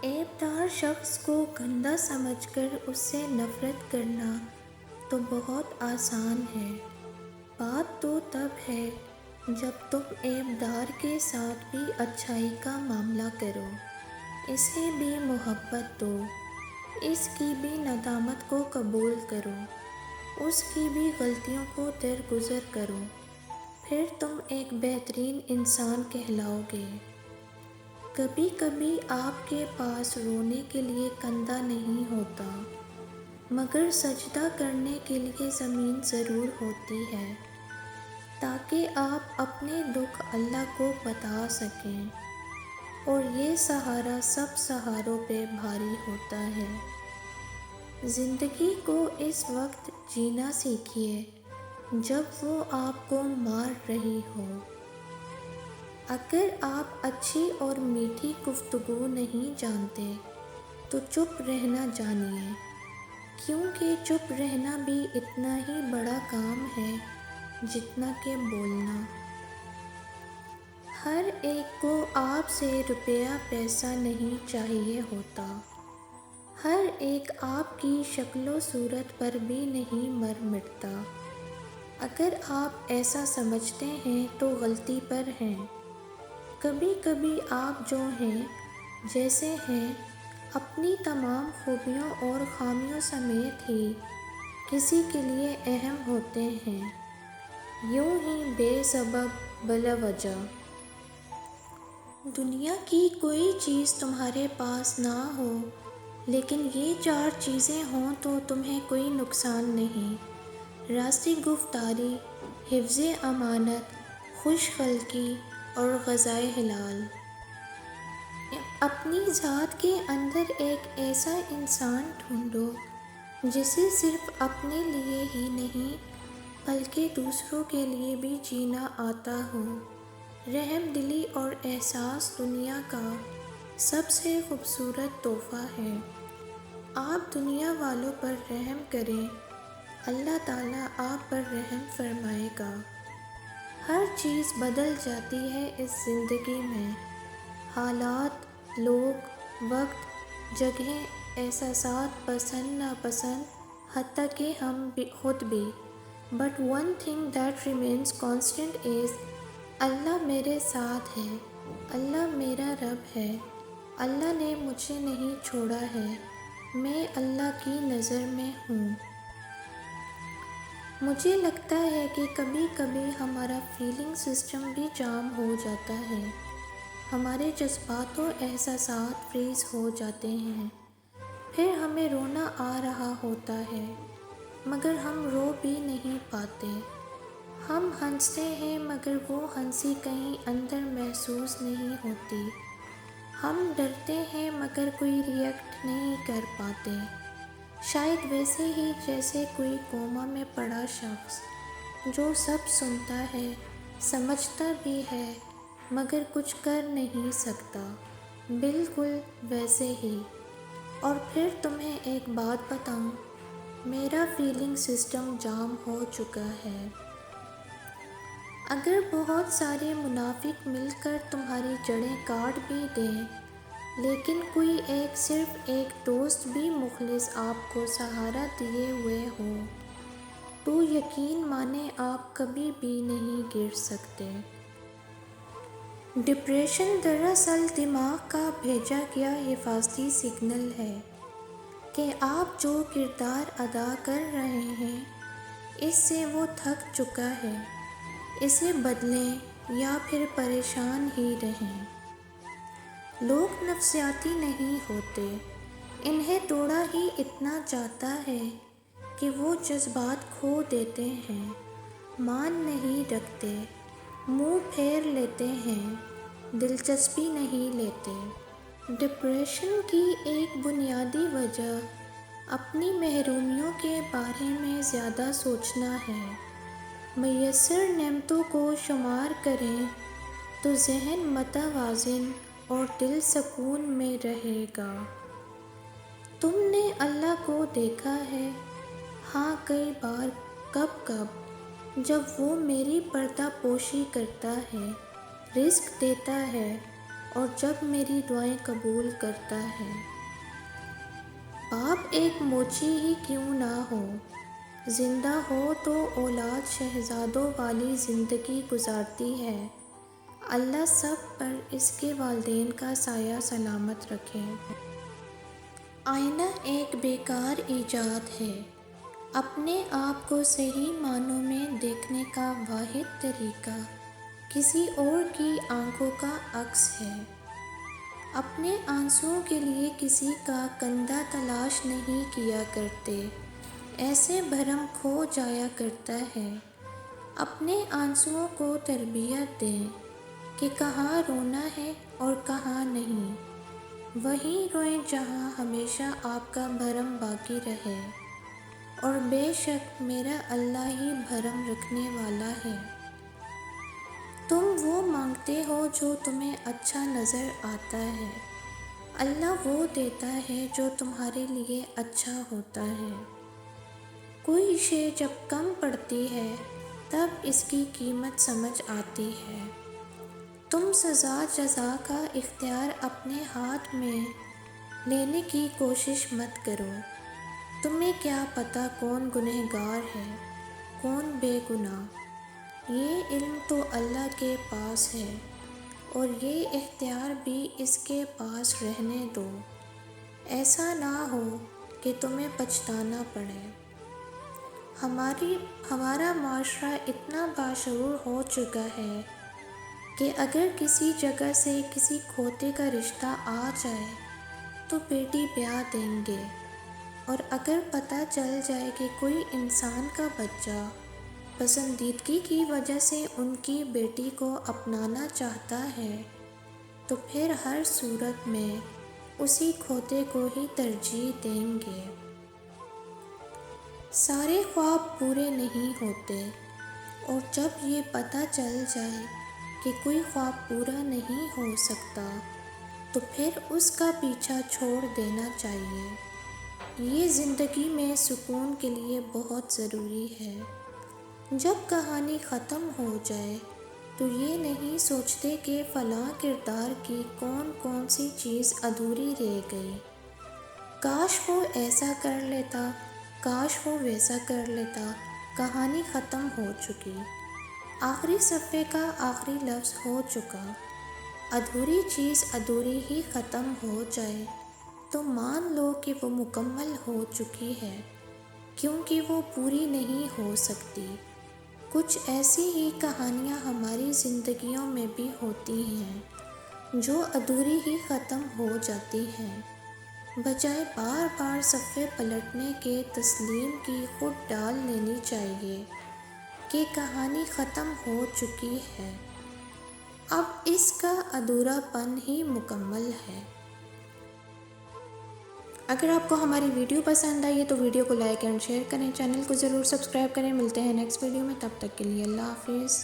ایب دار شخص کو گندا سمجھ کر اس سے نفرت کرنا تو بہت آسان ہے۔ بات تو تب ہے جب تم ایب دار کے ساتھ بھی اچھائی کا معاملہ کرو، اسے بھی محبت دو، اس کی بھی ندامت کو قبول کرو، اس کی بھی غلطیوں کو درگزر کرو، پھر تم ایک بہترین انسان کہلاؤ گے۔ کبھی کبھی آپ کے پاس رونے کے لیے کندھا نہیں ہوتا، مگر سجدہ کرنے کے لیے زمین ضرور ہوتی ہے، تاکہ آپ اپنے دکھ اللہ کو بتا سکیں، اور یہ سہارا سب سہاروں پہ بھاری ہوتا ہے۔ زندگی کو اس وقت جینا سیکھیے جب وہ آپ کو مار رہی ہو۔ اگر آپ اچھی اور میٹھی گفتگو نہیں جانتے تو چپ رہنا جانیے، کیونکہ چپ رہنا بھی اتنا ہی بڑا کام ہے جتنا کہ بولنا۔ ہر ایک کو آپ سے روپیہ پیسہ نہیں چاہیے ہوتا، ہر ایک آپ کی شکل و صورت پر بھی نہیں مر مٹتا۔ اگر آپ ایسا سمجھتے ہیں تو غلطی پر ہیں۔ کبھی کبھی آپ جو ہیں، جیسے ہیں، اپنی تمام خوبیوں اور خامیوں سمیت ہی کسی کے لیے اہم ہوتے ہیں، یوں ہی بے سبب بلا وجہ۔ دنیا کی کوئی چیز تمہارے پاس نہ ہو، لیکن یہ 4 چیزیں ہوں تو تمہیں کوئی نقصان نہیں: راست گفتاری، حفظ امانت، خوش خلقی اور غذائے حلال۔ اپنی ذات کے اندر ایک ایسا انسان ڈھونڈو جسے صرف اپنے لیے ہی نہیں بلکہ دوسروں کے لیے بھی جینا آتا ہو۔ رحم دلی اور احساس دنیا کا سب سے خوبصورت تحفہ ہے۔ آپ دنیا والوں پر رحم کریں، اللہ تعالیٰ آپ پر رحم فرمائے گا۔ ہر چیز بدل جاتی ہے اس زندگی میں، حالات، لوگ، وقت، جگہیں، احساسات، پسند ناپسند، حتیٰ کہ ہم خود بھی۔ But one thing that remains constant is اللہ میرے ساتھ ہے، اللہ میرا رب ہے، اللہ نے مجھے نہیں چھوڑا ہے، میں اللہ کی نظر میں ہوں۔ مجھے لگتا ہے کہ کبھی کبھی ہمارا فیلنگ سسٹم بھی جام ہو جاتا ہے، ہمارے جذبات و احساسات فریز ہو جاتے ہیں، پھر ہمیں رونا آ رہا ہوتا ہے مگر ہم رو بھی نہیں پاتے۔ ہم ہنستے ہیں مگر وہ ہنسی کہیں اندر محسوس نہیں ہوتی۔ ہم ڈرتے ہیں مگر کوئی ریئیکٹ نہیں کر پاتے، شاید ویسے ہی جیسے کوئی کوما میں پڑا شخص جو سب سنتا ہے، سمجھتا بھی ہے مگر کچھ کر نہیں سکتا، بالکل ویسے ہی۔ اور پھر تمہیں ایک بات بتاؤں، میرا فیلنگ سسٹم جام ہو چکا ہے۔ اگر بہت سارے منافق مل کر تمہاری جڑیں کاٹ بھی دیں، لیکن کوئی ایک، صرف ایک دوست بھی مخلص آپ کو سہارا دیے ہوئے ہو، تو یقین مانیں آپ کبھی بھی نہیں گر سکتے۔ ڈپریشن دراصل دماغ کا بھیجا گیا حفاظتی سگنل ہے کہ آپ جو کردار ادا کر رہے ہیں اس سے وہ تھک چکا ہے، اسے بدلیں یا پھر پریشان ہی رہیں۔ لوگ نفسیاتی نہیں ہوتے، انہیں توڑا ہی اتنا جاتا ہے کہ وہ جذبات کھو دیتے ہیں، مان نہیں رکھتے، منہ پھیر لیتے ہیں، دلچسپی نہیں لیتے۔ ڈپریشن کی ایک بنیادی وجہ اپنی محرومیوں کے بارے میں زیادہ سوچنا ہے۔ میسر نعمتوں کو شمار کریں تو ذہن متوازن اور دل سکون میں رہے گا۔ تم نے اللہ کو دیکھا ہے؟ ہاں، کئی بار۔ کب کب؟ جب وہ میری پردہ پوشی کرتا ہے، رزق دیتا ہے اور جب میری دعائیں قبول کرتا ہے۔ باپ ایک موچی ہی کیوں نہ ہو، زندہ ہو تو اولاد شہزادوں والی زندگی گزارتی ہے۔ اللہ سب پر اس کے والدین کا سایہ سلامت رکھے۔ آئینہ ایک بیکار ایجاد ہے۔ اپنے آپ کو صحیح معنوں میں دیکھنے کا واحد طریقہ کسی اور کی آنکھوں کا عکس ہے۔ اپنے آنسوؤں کے لیے کسی کا کندھا تلاش نہیں کیا کرتے، ایسے بھرم کھو جایا کرتا ہے۔ اپنے آنسوؤں کو تربیت دیں کہ کہاں رونا ہے اور کہاں نہیں۔ وہیں روئیں جہاں ہمیشہ آپ کا بھرم باقی رہے، اور بے شک میرا اللہ ہی بھرم رکھنے والا ہے۔ تم وہ مانگتے ہو جو تمہیں اچھا نظر آتا ہے، اللہ وہ دیتا ہے جو تمہارے لیے اچھا ہوتا ہے۔ کوئی شے جب کم پڑتی ہے تب اس کی قیمت سمجھ آتی ہے۔ تم سزا جزا کا اختیار اپنے ہاتھ میں لینے کی کوشش مت کرو۔ تمہیں کیا پتہ کون گنہگار ہے، کون بے گناہ۔ یہ علم تو اللہ کے پاس ہے، اور یہ اختیار بھی اس کے پاس رہنے دو۔ ایسا نہ ہو کہ تمہیں پچھتانا پڑے۔ ہمارا معاشرہ اتنا باشعور ہو چکا ہے کہ اگر کسی جگہ سے کسی کھوتے کا رشتہ آ جائے تو بیٹی بیاہ دیں گے، اور اگر پتہ چل جائے کہ کوئی انسان کا بچہ پسندیدگی کی وجہ سے ان کی بیٹی کو اپنانا چاہتا ہے تو پھر ہر صورت میں اسی کھوتے کو ہی ترجیح دیں گے۔ سارے خواب پورے نہیں ہوتے، اور جب یہ پتہ چل جائے کہ کوئی خواب پورا نہیں ہو سکتا تو پھر اس کا پیچھا چھوڑ دینا چاہیے۔ یہ زندگی میں سکون کے لیے بہت ضروری ہے۔ جب کہانی ختم ہو جائے تو یہ نہیں سوچتے کہ فلاں کردار کی کون سی چیز ادھوری رہ گئی، کاش وہ ایسا کر لیتا، کاش وہ ویسا کر لیتا۔ کہانی ختم ہو چکی، آخری صفحے کا آخری لفظ ہو چکا۔ ادھوری چیز ادھوری ہی ختم ہو جائے تو مان لو کہ وہ مکمل ہو چکی ہے، کیونکہ وہ پوری نہیں ہو سکتی۔ کچھ ایسی ہی کہانیاں ہماری زندگیوں میں بھی ہوتی ہیں جو ادھوری ہی ختم ہو جاتی ہیں۔ بجائے بار بار صفحے پلٹنے کے تسلیم کی خود ڈال لینی چاہیے کہ کہانی ختم ہو چکی ہے، اب اس کا ادھورا پن ہی مکمل ہے۔ اگر آپ کو ہماری ویڈیو پسند آئی ہے تو ویڈیو کو لائک اینڈ شیئر کریں، چینل کو ضرور سبسکرائب کریں۔ ملتے ہیں نیکسٹ ویڈیو میں، تب تک کے لیے اللہ حافظ۔